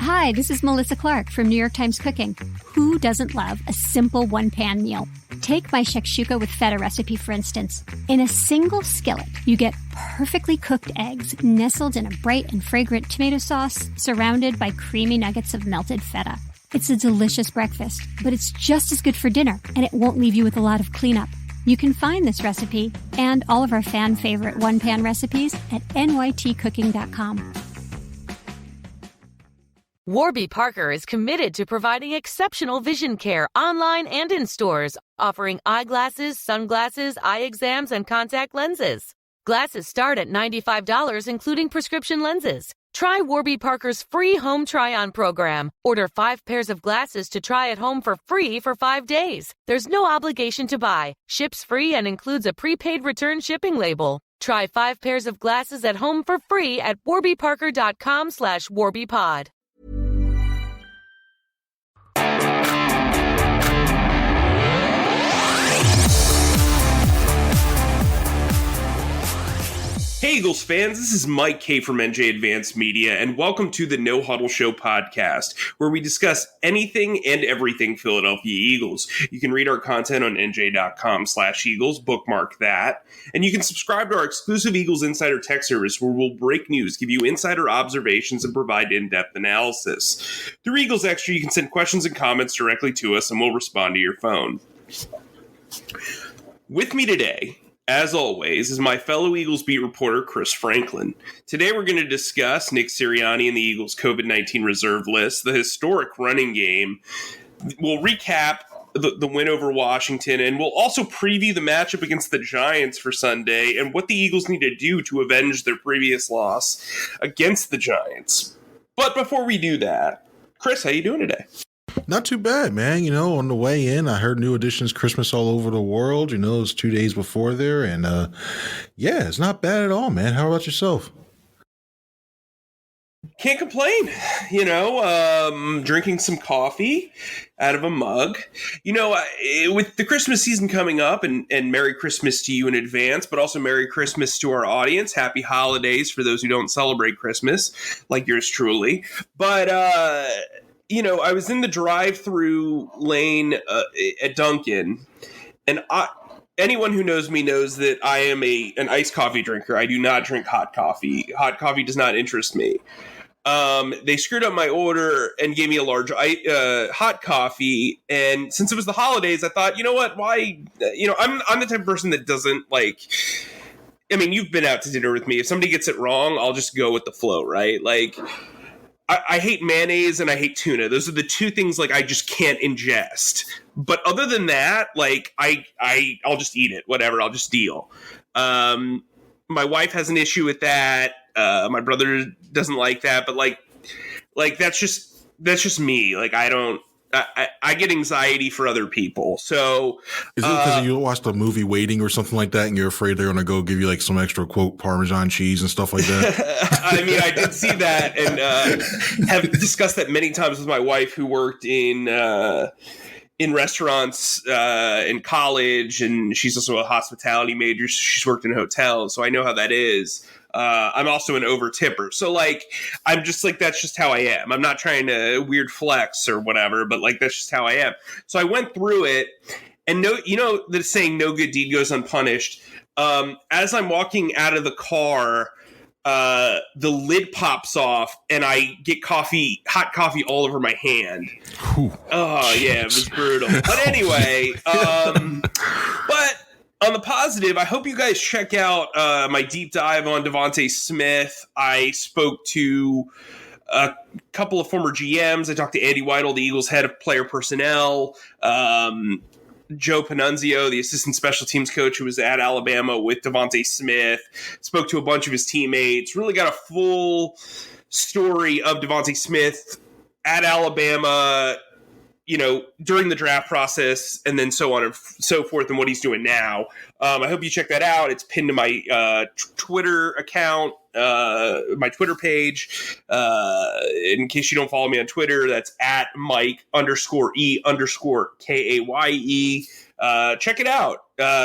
Hi, this is Melissa Clark from New York Times Cooking. Who doesn't love a simple one-pan meal? Take my shakshuka with feta recipe, for instance. In a single skillet, you get perfectly cooked eggs nestled in a bright and fragrant tomato sauce, surrounded by creamy nuggets of melted feta. It's a delicious breakfast, but it's just as good for dinner, and it won't leave you with a lot of cleanup. You can find this recipe and all of our fan-favorite one-pan recipes at NYTcooking.com. Warby Parker is committed to providing exceptional vision care online and in stores, offering eyeglasses, sunglasses, eye exams, and contact lenses. Glasses start at $95, including prescription lenses. Try Warby Parker's free home try-on program. Order 5 pairs of glasses to try at home for free for 5 days. There's no obligation to buy. Ships free and includes a prepaid return shipping label. Try 5 pairs of glasses at home for free at warbyparker.com/warbypod. Hey Eagles fans, this is Mike Kaye from NJ Advanced Media, and welcome to the No Huddle Show podcast, where we discuss anything and everything Philadelphia Eagles. You can read our content on NJ.com/Eagles, bookmark that, and you can subscribe to our exclusive Eagles Insider Tech service, where we'll break news, give you insider observations, and provide in-depth analysis. Through Eagles Extra, you can send questions and comments directly to us, and we'll respond to your phone. With me today, as always, is my fellow Eagles beat reporter, Chris Franklin. Today we're going to discuss Nick Sirianni and the Eagles' COVID-19 reserve list, the historic running game. We'll recap the win over Washington, and we'll also preview the matchup against the Giants for Sunday and what the Eagles need to do to avenge their previous loss against the Giants. But before we do that, Chris, how you doing today? Not too bad, man. You know, on the way in, I heard New Edition's Christmas all over the world. You know, it's 2 days before there. And, yeah, it's not bad at all, man. How about yourself? Can't complain. You know, drinking some coffee out of a mug. You know, with the Christmas season coming up, and Merry Christmas to you in advance, but also Merry Christmas to our audience. Happy holidays for those who don't celebrate Christmas, like yours truly. But, you know, I was in the drive-through lane at Dunkin', and anyone who knows me knows that I am an iced coffee drinker. I do not drink hot coffee. Hot coffee does not interest me. They screwed up my order and gave me a large hot coffee, and since it was the holidays, I thought, you know what, why? You know, I'm the type of person that doesn't like. I mean, you've been out to dinner with me. If somebody gets it wrong, I'll just go with the flow, right? Like, I hate mayonnaise and I hate tuna. Those are the two things like I just can't ingest. But other than that, like I'll just eat it. Whatever, I'll just deal. My wife has an issue with that. My brother doesn't like that. But like that's just me. Like I get anxiety for other people. So is it because you watched the movie Waiting or something like that, and you're afraid they're going to go give you like some extra quote Parmesan cheese and stuff like that? I mean, I did see that and have discussed that many times with my wife, who worked in restaurants in college, and she's also a hospitality major. So she's worked in hotels, so I know how that is. I'm also an over tipper. So like, I'm just like, that's just how I am. I'm not trying to weird flex or whatever, but like, that's just how I am. So I went through it, and you know, the saying, no good deed goes unpunished. As I'm walking out of the car, the lid pops off and I get hot coffee all over my hand. Ooh, oh yeah, it was brutal. But anyway, but on the positive, I hope you guys check out my deep dive on Devontae Smith. I spoke to a couple of former GMs. I talked to Andy Weidel, the Eagles head of player personnel, Joe Panunzio, the assistant special teams coach who was at Alabama with Devontae Smith, spoke to a bunch of his teammates, really got a full story of Devontae Smith at Alabama, during the draft process and then so on and so forth and what he's doing now. I hope you check that out. It's pinned to my Twitter account, my Twitter page. In case you don't follow me on Twitter, that's at Mike_E_KAYE. Check it out.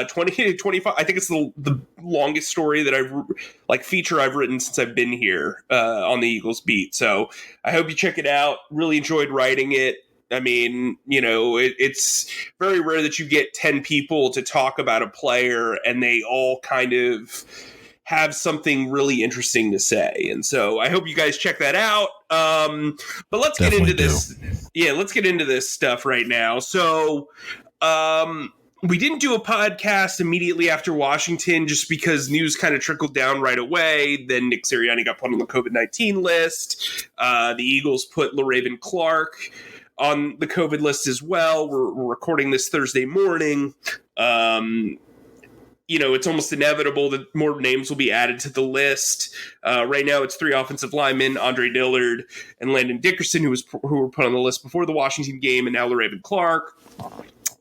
20 to 25. I think it's the longest story that feature I've written since I've been here on the Eagles beat. So I hope you check it out. Really enjoyed writing it. I mean, it's very rare that you get 10 people to talk about a player and they all kind of have something really interesting to say. And so I hope you guys check that out. But let's get into this. Yeah, let's get into this stuff right now. So we didn't do a podcast immediately after Washington just because news kind of trickled down right away. Then Nick Sirianni got put on the COVID-19 list. The Eagles put LaRaven Clark on the COVID list as well. We're recording this Thursday morning. It's almost inevitable that more names will be added to the list. Right now, it's 3 offensive linemen, Andre Dillard and Landon Dickerson, who were put on the list before the Washington game, and now LaRaven Clark.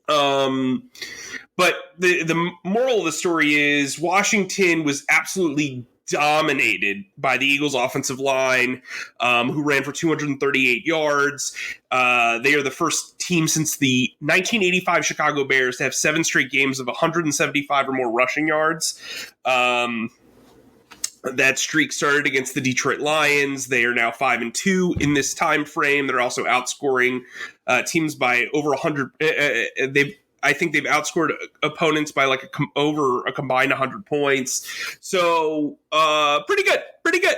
But the moral of the story is Washington was absolutely dominated by the Eagles offensive line, who ran for 238 yards. They are the first team since the 1985 Chicago Bears to have 7 straight games of 175 or more rushing yards. That streak started against the Detroit Lions. They are now 5-2 in this time frame. They're also outscoring teams by over 100. I think they've outscored opponents by over a combined 100 points. So pretty good. Pretty good.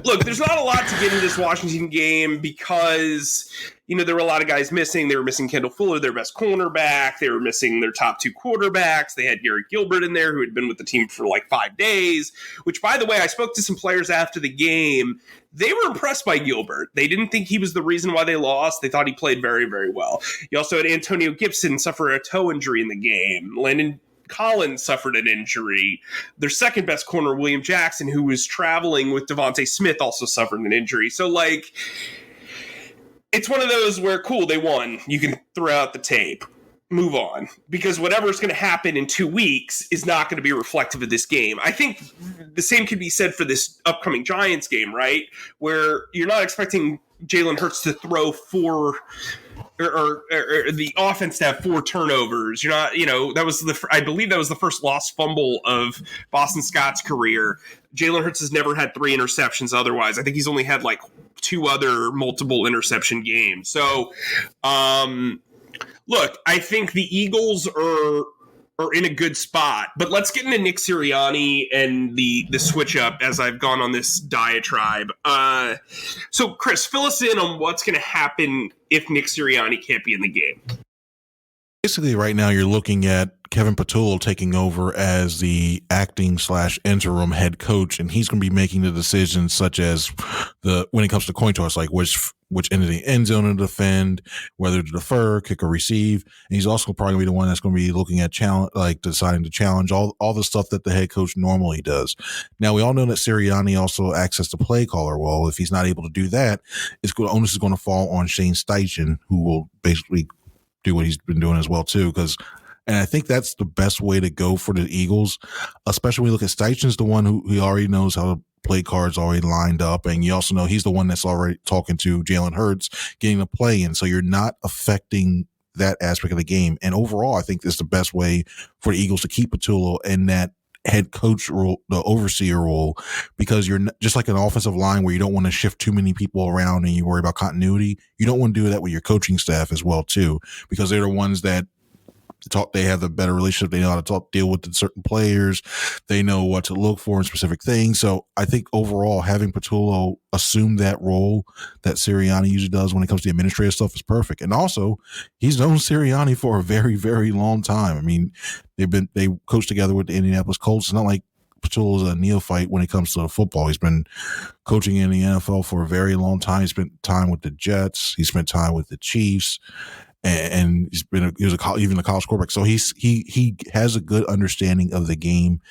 Look, there's not a lot to get in this Washington game because, there were a lot of guys missing. They were missing Kendall Fuller, their best cornerback. They were missing their top 2 quarterbacks. They had Garrett Gilbert in there, who had been with the team for 5 days, which, by the way, I spoke to some players after the game. They were impressed by Gilbert. They didn't think he was the reason why they lost. They thought he played very, very well. You also had Antonio Gibson suffer a toe injury in the game. Landon Collins suffered an injury. Their second best corner, William Jackson, who was traveling with Devontae Smith, also suffered an injury. So, it's one of those where, cool, they won. You can throw out the tape. Move on. Because whatever's going to happen in 2 weeks is not going to be reflective of this game. I think the same could be said for this upcoming Giants game, right? Where you're not expecting Jalen Hurts to throw 4 or the offense to have 4 turnovers. You're not, that was I believe that was the first lost fumble of Boston Scott's career. Jalen Hurts has never had 3 interceptions otherwise. I think he's only had 2 other multiple interception games. So, look, I think the Eagles are in a good spot, but let's get into Nick Sirianni and the switch up as I've gone on this diatribe. So, Chris, fill us in on what's going to happen if Nick Sirianni can't be in the game. Basically, right now you're looking at Kevin Patullo taking over as the acting/interim head coach, and he's going to be making the decisions such as when it comes to coin toss, which end of the end zone to defend, whether to defer, kick, or receive. And he's also probably going to be the one that's going to be looking at deciding to challenge all the stuff that the head coach normally does. Now, we all know that Sirianni also acts as the play caller. Well, if he's not able to do that, onus is going to fall on Shane Steichen, who will basically do what he's been doing as well too. And I think that's the best way to go for the Eagles, especially when you look at Steichen's the one who he already knows how to play cards already lined up. And you also know he's the one that's already talking to Jalen Hurts, getting the play in. So you're not affecting that aspect of the game. And overall, I think this is the best way for the Eagles to keep Patullo in that head coach role, the overseer role, because you're just like an offensive line where you don't want to shift too many people around and you worry about continuity. You don't want to do that with your coaching staff as well too, because they're the ones that they have the better relationship. They know how to deal with the certain players. They know what to look for in specific things. So I think overall having Patullo assume that role that Sirianni usually does when it comes to the administrative stuff is perfect. And also he's known Sirianni for a very, very long time. I mean, they coached together with the Indianapolis Colts. It's not like Patullo is a neophyte when it comes to football. He's been coaching in the NFL for a very long time. He spent time with the Jets. He spent time with the Chiefs. and he was even a college quarterback. So he has a good understanding of the game.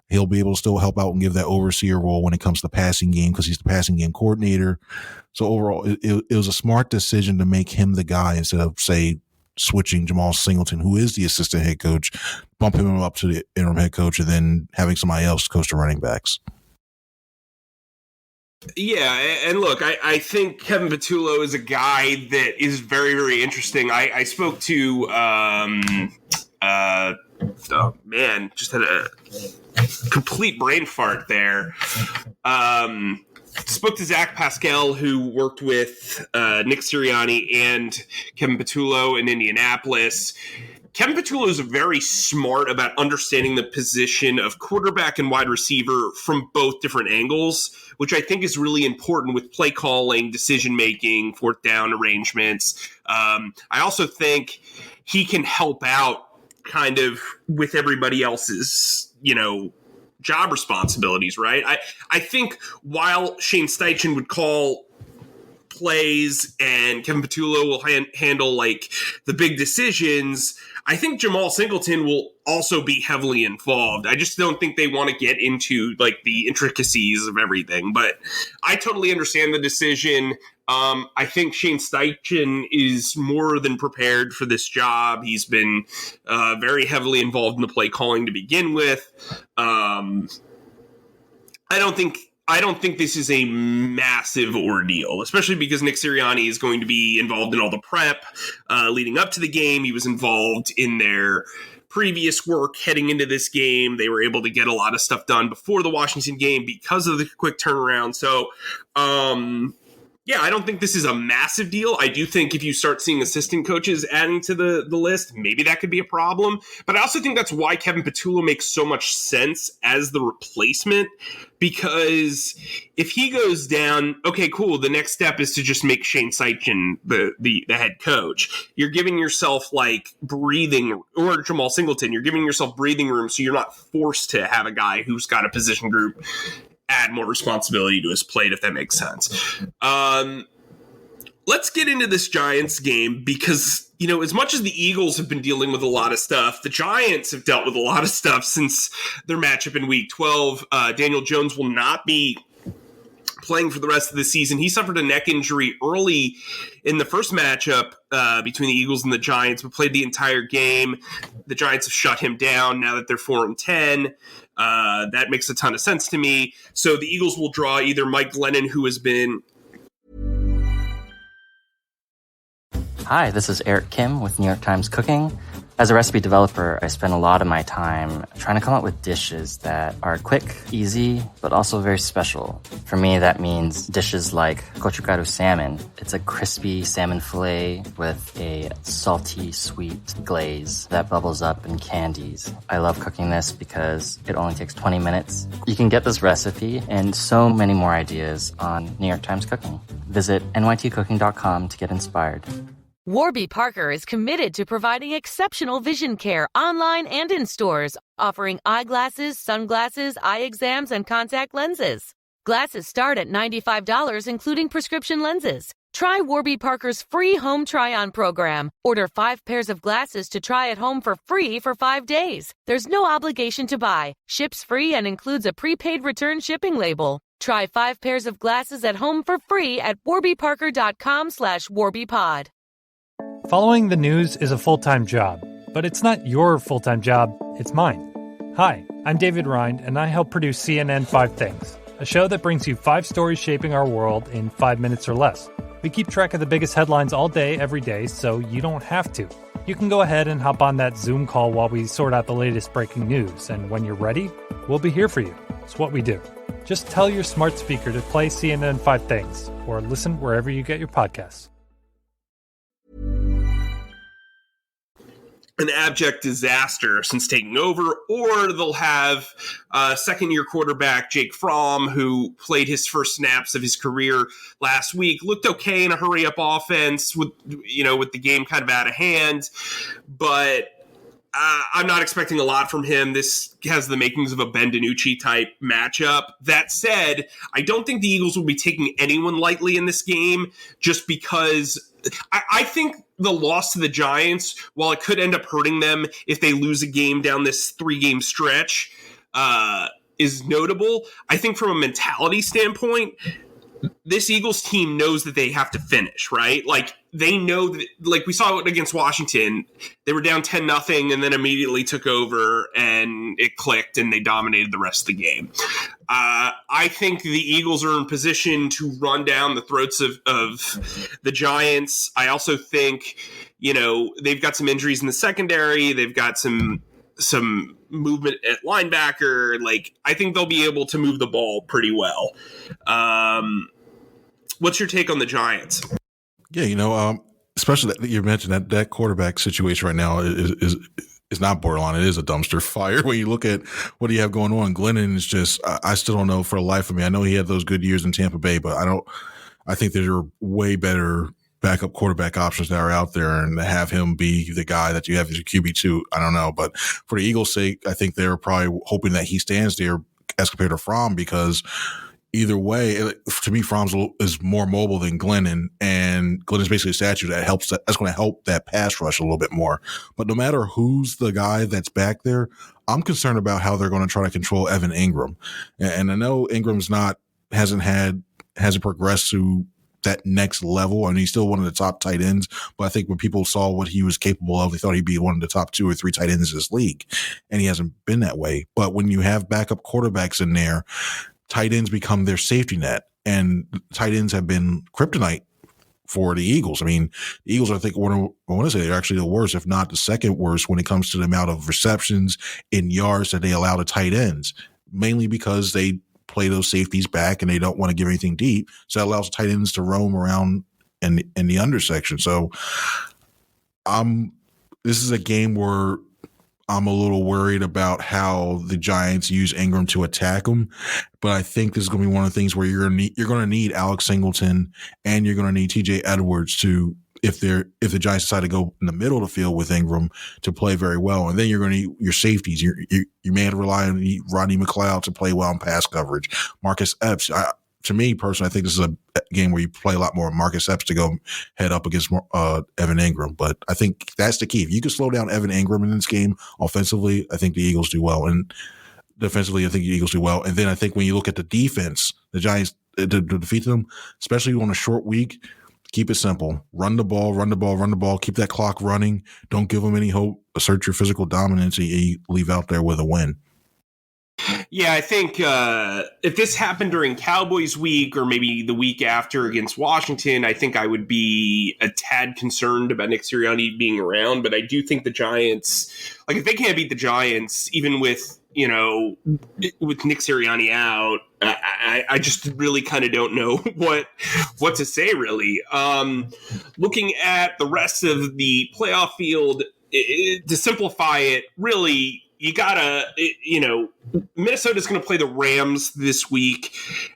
He'll be able to still help out and give that overseer role when it comes to the passing game because he's the passing game coordinator. So overall, it was a smart decision to make him the guy instead of, say, switching Jamal Singleton, who is the assistant head coach, bumping him up to the interim head coach, and then having somebody else coach the running backs. Yeah, and look, I think Kevin Patullo is a guy that is very, very interesting. I spoke to, just had a complete brain fart there. Spoke to Zach Pascal, who worked with Nick Sirianni and Kevin Patullo in Indianapolis. Kevin Patullo is very smart about understanding the position of quarterback and wide receiver from both different angles, which I think is really important with play calling, decision-making, fourth down arrangements. I also think he can help out kind of with everybody else's, job responsibilities, right? I think while Shane Steichen would call plays and Kevin Patullo will handle like the big decisions, I think Jamal Singleton will also be heavily involved. I just don't think they want to get into like the intricacies of everything, but I totally understand the decision. I think Shane Steichen is more than prepared for this job. He's been very heavily involved in the play calling to begin with. I don't think this is a massive ordeal, especially because Nick Sirianni is going to be involved in all the prep leading up to the game. He was involved in their previous work heading into this game. They were able to get a lot of stuff done before the Washington game because of the quick turnaround. So, yeah, I don't think this is a massive deal. I do think if you start seeing assistant coaches adding to the list, maybe that could be a problem. But I also think that's why Kevin Patullo makes so much sense as the replacement, because if he goes down, okay, cool, the next step is to just make Shane Steichen the head coach. You're giving yourself like breathing, or Jamal Singleton, you're giving yourself breathing room so you're not forced to have a guy who's got a position group add more responsibility to his plate, if that makes sense. Let's get into this Giants game because, as much as the Eagles have been dealing with a lot of stuff, the Giants have dealt with a lot of stuff since their matchup in Week 12. Daniel Jones will not be playing for the rest of the season. He suffered a neck injury early in the first matchup between the Eagles and the Giants, but played the entire game. The Giants have shut him down now that they're 4-10. That makes a ton of sense to me. So the Eagles will draw either Mike Glennon, who has been... Hi, this is Eric Kim with New York Times Cooking. As a recipe developer, I spend a lot of my time trying to come up with dishes that are quick, easy, but also very special. For me, that means dishes like gochugaru salmon. It's a crispy salmon fillet with a salty, sweet glaze that bubbles up and candies. I love cooking this because it only takes 20 minutes. You can get this recipe and so many more ideas on New York Times Cooking. Visit nytcooking.com to get inspired. Warby Parker is committed to providing exceptional vision care online and in stores, offering eyeglasses, sunglasses, eye exams, and contact lenses. Glasses start at $95, including prescription lenses. Try Warby Parker's free home try-on program. Order 5 pairs of glasses to try at home for free for 5 days. There's no obligation to buy. Ships free and includes a prepaid return shipping label. Try 5 pairs of glasses at home for free at warbyparker.com/warbypod. Following the news is a full-time job, but it's not your full-time job, it's mine. Hi, I'm David Rind, and I help produce CNN 5 Things, a show that brings you 5 stories shaping our world in 5 minutes or less. We keep track of the biggest headlines all day, every day, so you don't have to. You can go ahead and hop on that Zoom call while we sort out the latest breaking news, and when you're ready, we'll be here for you. It's what we do. Just tell your smart speaker to play CNN 5 Things, or listen wherever you get your podcasts. An abject disaster since taking over, or they'll have second-year quarterback Jake Fromm, who played his first snaps of his career last week, looked okay in a hurry-up offense with the game kind of out of hand, but I'm not expecting a lot from him. This has the makings of a Ben DiNucci type matchup. That said, I don't think the Eagles will be taking anyone lightly in this game just because I think the loss to the Giants, while it could end up hurting them if they lose a game down this 3-game stretch, is notable. I think from a mentality standpoint, this Eagles team knows that they have to finish, right? Like, they know that, like we saw it against Washington, they were down 10-0 and then immediately took over and it clicked and they dominated the rest of the game. I think the Eagles are in position to run down the throats of the Giants. I also think, they've got some injuries in the secondary. They've got some movement at linebacker. Like, I think they'll be able to move the ball pretty well. What's your take on the Giants? Yeah, especially that you mentioned that quarterback situation right now is not borderline. It is a dumpster fire when you look at what you have going on. Glennon is just, I still don't know for the life of me. I know he had those good years in Tampa Bay, but I think there are way better backup quarterback options that are out there, and to have him be the guy that you have as your QB2, I don't know. But for the Eagles' sake, I think they're probably hoping that he stands there as compared to Fromm, because either way, to me, Fromm is more mobile than Glennon, and Glennon's basically a statue that's going to help that pass rush a little bit more. But no matter who's the guy that's back there, I'm concerned about how they're going to try to control Evan Ingram. And I know Ingram's hasn't progressed to that next level. I mean, he's still one of the top tight ends, but I think when people saw what he was capable of, they thought he'd be one of the top 2 or 3 tight ends in this league, and he hasn't been that way. But when you have backup quarterbacks in there, tight ends become their safety net, and tight ends have been kryptonite for the Eagles. I mean, the Eagles, I think, I want to say they're actually the worst, if not the second worst, when it comes to the amount of receptions in yards that they allow to tight ends, mainly because they play those safeties back and they don't want to give anything deep. So that allows tight ends to roam around in the undersection. So this is a game where I'm a little worried about how the Giants use Ingram to attack him, but I think this is going to be one of the things where you're going to need Alex Singleton and you're going to need TJ Edwards to, if the Giants decide to go in the middle of the field with Ingram, to play very well. And then you're going to need your safeties. You may have to rely on Rodney McLeod to play well in pass coverage. Marcus Epps, to me personally, I think this is a game where you play a lot more Marcus Epps to go head up against Evan Ingram. But I think that's the key. If you can slow down Evan Ingram in this game offensively, I think the Eagles do well. And defensively, I think the Eagles do well. And then I think when you look at the defense, the Giants, to defeat them, especially on a short week, keep it simple. Run the ball, run the ball, run the ball. Keep that clock running. Don't give them any hope. Assert your physical dominance and you leave out there with a win. Yeah, I think if this happened during Cowboys week or maybe the week after against Washington, I think I would be a tad concerned about Nick Sirianni being around. But I do think the Giants, like, if they can't beat the Giants, even with Nick Sirianni out, I just really kind of don't know what to say, really. Looking at the rest of the playoff field, to simplify it, really, you gotta, Minnesota's going to play the Rams this week,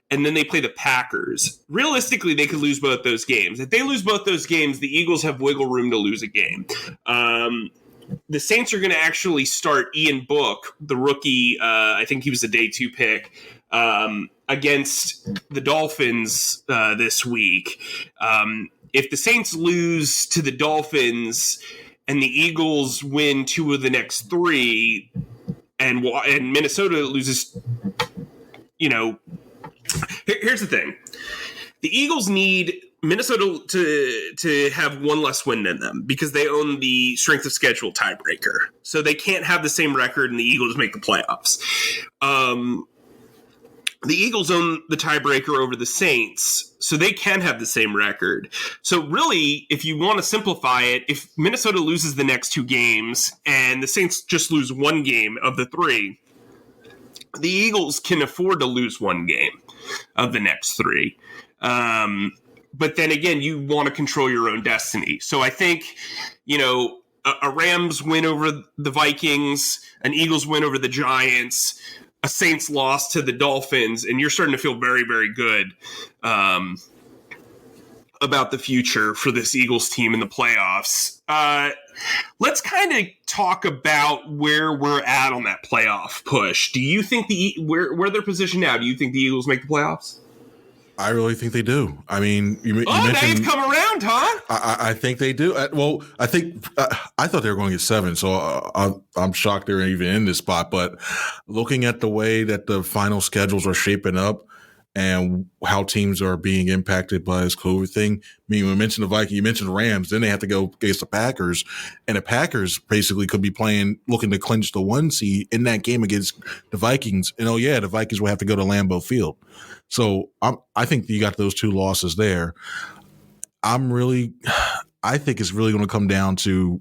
and then they play the Packers. Realistically, they could lose both those games. If they lose both those games, the Eagles have wiggle room to lose a game. The Saints are going to actually start Ian Book, the rookie. I think he was a day 2 pick, against the Dolphins this week. If the Saints lose to the Dolphins and the Eagles win 2 of the next 3, and Minnesota loses, here's the thing. The Eagles need Minnesota to have one less win than them because they own the strength of schedule tiebreaker. So they can't have the same record and the Eagles make the playoffs. The Eagles own the tiebreaker over the Saints, so they can have the same record. So really, if you want to simplify it, if Minnesota loses the next 2 games and the Saints just lose 1 game of the 3, the Eagles can afford to lose 1 game of the next 3. But then again, you want to control your own destiny. So I think, a Rams win over the Vikings, an Eagles win over the Giants, a Saints loss to the Dolphins, and you're starting to feel very, very good about the future for this Eagles team in the playoffs. Let's kind of talk about where we're at on that playoff push. Do you think where they're positioned now? Do you think the Eagles make the playoffs? I really think they do. I mean, you now mentioned you've come around, huh? I think they do. Well, I think I thought they were going to get 7, so I'm shocked they're even in this spot. But looking at the way that the final schedules are shaping up and how teams are being impacted by this COVID thing, I mean, we mentioned the Vikings, you mentioned the Rams, then they have to go against the Packers, and the Packers basically could be looking to clinch the 1 seed in that game against the Vikings. And the Vikings will have to go to Lambeau Field. So I think you got those 2 losses there. I think it's really going to come down to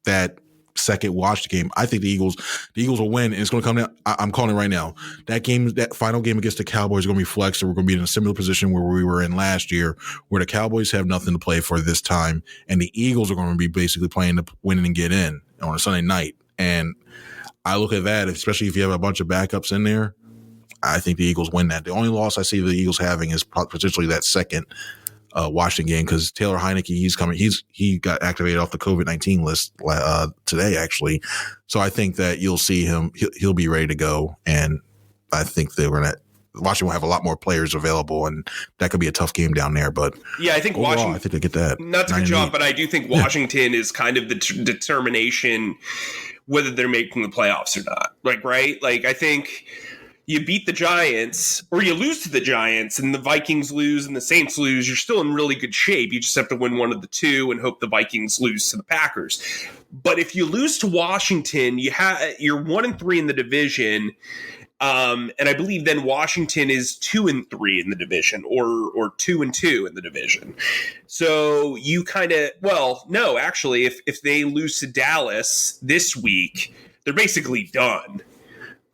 that second Washington game. I think the Eagles will win, and it's going to come down. I'm calling it right now. That final game against the Cowboys is going to be flexed, and we're going to be in a similar position where we were in last year, where the Cowboys have nothing to play for this time, and the Eagles are going to be basically playing to win and get in on a Sunday night. And I look at that, especially if you have a bunch of backups in there, I think the Eagles win that. The only loss I see the Eagles having is potentially that second Washington game, because Taylor Heineke, he's coming. He got activated off the COVID-19 list today, actually. So I think that you'll see him. He'll be ready to go, and I think Washington will have a lot more players available, and that could be a tough game down there. But yeah, I think overall, Washington. I think they get that. Not to cut you off, but I do think Washington is kind of the determination whether they're making the playoffs or not. Right? I think you beat the Giants or you lose to the Giants and the Vikings lose and the Saints lose, you're still in really good shape. You just have to win one of the 2 and hope the Vikings lose to the Packers. But if you lose to Washington, you're 1-3 in the division. And I believe then Washington is 2-3 in the division, or 2-2 in the division. So you actually, if they lose to Dallas this week, they're basically done.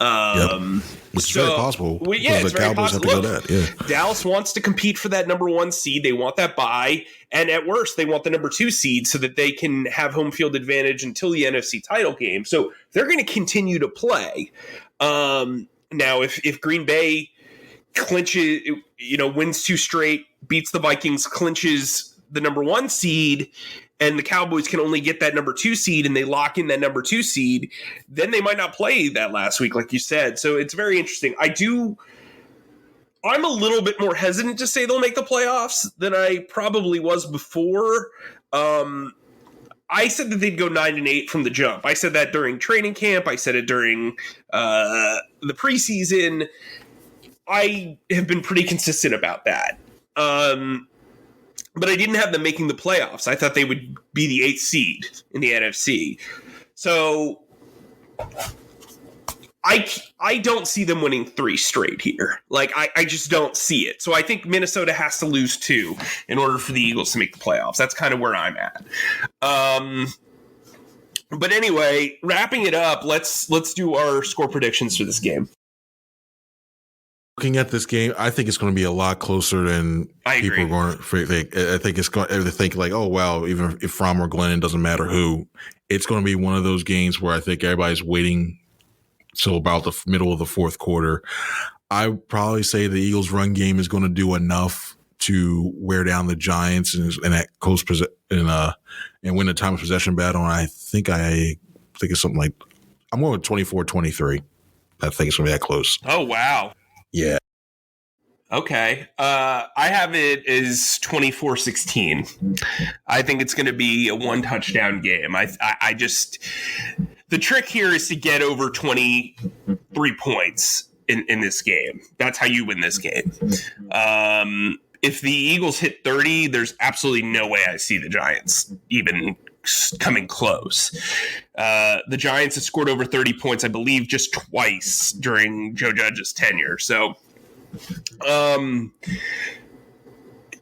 Which is very possible. It's very possible. Have to go that. Dallas wants to compete for that number 1 seed. They want that bye, and at worst, they want the number 2 seed so that they can have home field advantage until the NFC title game. So they're going to continue to play. Now, if Green Bay clinches, wins 2 straight, beats the Vikings, clinches the number 1 seed, and the Cowboys can only get that number 2 seed and they lock in that number 2 seed, then they might not play that last week, like you said. So it's very interesting. I'm a little bit more hesitant to say they'll make the playoffs than I probably was before. I said that they'd go 9-8 from the jump. I said that during training camp. I said it during the preseason. I have been pretty consistent about that. But I didn't have them making the playoffs. I thought they would be the 8th seed in the NFC. So I don't see them winning 3 straight here. I just don't see it. So I think Minnesota has to lose 2 in order for the Eagles to make the playoffs. That's kind of where I'm at. But anyway, wrapping it up, let's do our score predictions for this game. Looking at this game, I think it's going to be a lot closer than people are going to think. I think it's going to think oh, wow, even if Fromm or Glennon, doesn't matter who, it's going to be one of those games where I think everybody's waiting till about the middle of the 4th quarter. I would probably say the Eagles' run game is going to do enough to wear down the Giants and that close and win the time of possession battle. And I think it's something like, I'm going with 24-23. I think it's going to be that close. Oh, wow. Yeah. Okay. I have it as 24-16. I think it's going to be a 1-touchdown game. I just, the trick here is to get over 23 points in this game. That's how you win this game. If the Eagles hit 30, there's absolutely no way I see the Giants even coming close. The Giants have scored over 30 points, I believe, just twice during Joe Judge's tenure. So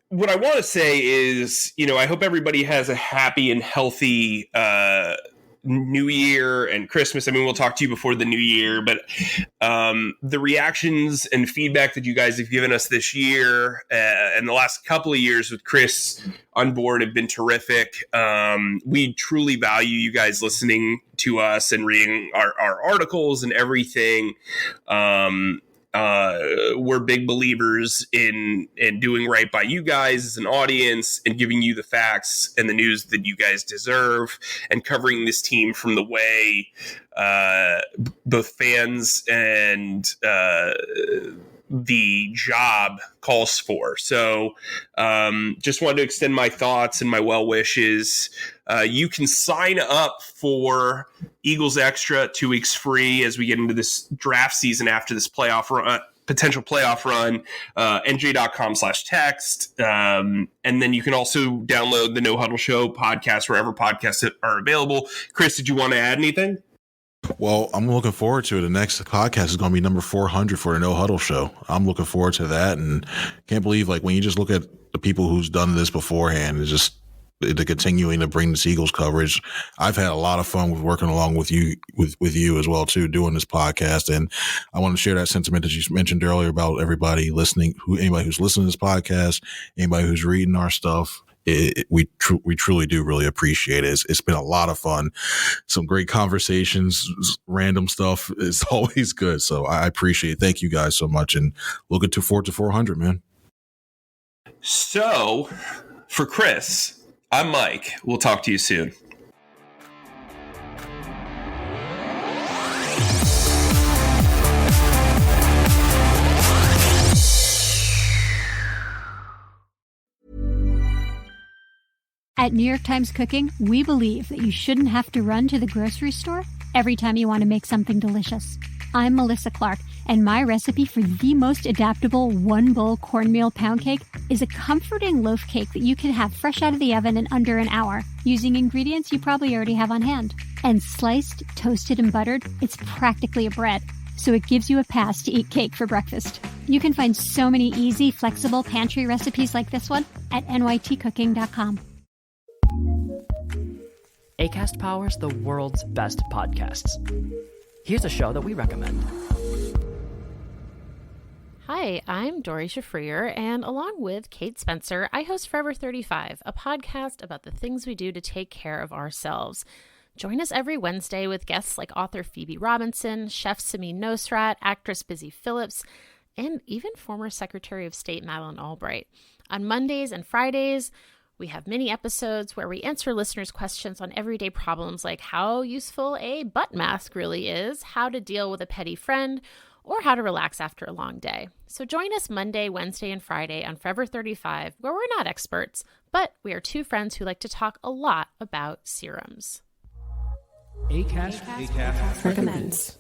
what I want to say is, I hope everybody has a happy and healthy New Year and Christmas. I mean, we'll talk to you before the new year, but the reactions and feedback that you guys have given us this year and the last couple of years with Chris on board have been terrific. We truly value you guys listening to us and reading our articles and everything. We're big believers in doing right by you guys as an audience and giving you the facts and the news that you guys deserve and covering this team from the way both fans and the job calls for. So just wanted to extend my thoughts and my well wishes. You can sign up for Eagles Extra 2 weeks free as we get into this draft season after this playoff run. Potential playoff run, NJ.com/text. And then you can also download the No Huddle Show podcast wherever podcasts are available. Chris, did you want to add anything? Well, I'm looking forward to it. The next podcast is going to be number 400 for the No Huddle Show. I'm looking forward to that, and can't believe, like, when you just look at the people who's done this beforehand, it's just the continuing to bring this Eagles coverage. I've had a lot of fun with working along with you as well too, doing this podcast. And I want to share that sentiment that you mentioned earlier about everybody listening, anybody who's listening to this podcast, anybody who's reading our stuff. We truly do really appreciate it. It's been a lot of fun. Some great conversations, random stuff. It's always good. So I appreciate it. Thank you guys so much. And looking forward to 400, man. So for Chris, I'm Mike. We'll talk to you soon. At New York Times Cooking, we believe that you shouldn't have to run to the grocery store every time you want to make something delicious. I'm Melissa Clark, and my recipe for the most adaptable one-bowl cornmeal pound cake is a comforting loaf cake that you can have fresh out of the oven in under an hour, using ingredients you probably already have on hand. And sliced, toasted, and buttered, it's practically a bread, so it gives you a pass to eat cake for breakfast. You can find so many easy, flexible pantry recipes like this one at NYTcooking.com. Acast powers the world's best podcasts. Here's a show that we recommend. Hi, I'm Dory Shafrier, and along with Kate Spencer, I host Forever 35, a podcast about the things we do to take care of ourselves. Join us every Wednesday with guests like author Phoebe Robinson, chef Samin Nosrat, actress Busy Phillips, and even former Secretary of State Madeleine Albright. On Mondays and Fridays, we have mini episodes where we answer listeners' questions on everyday problems like how useful a butt mask really is, how to deal with a petty friend, or how to relax after a long day. So join us Monday, Wednesday, and Friday on Forever 35, where we're not experts, but we are two friends who like to talk a lot about serums. Acast recommends.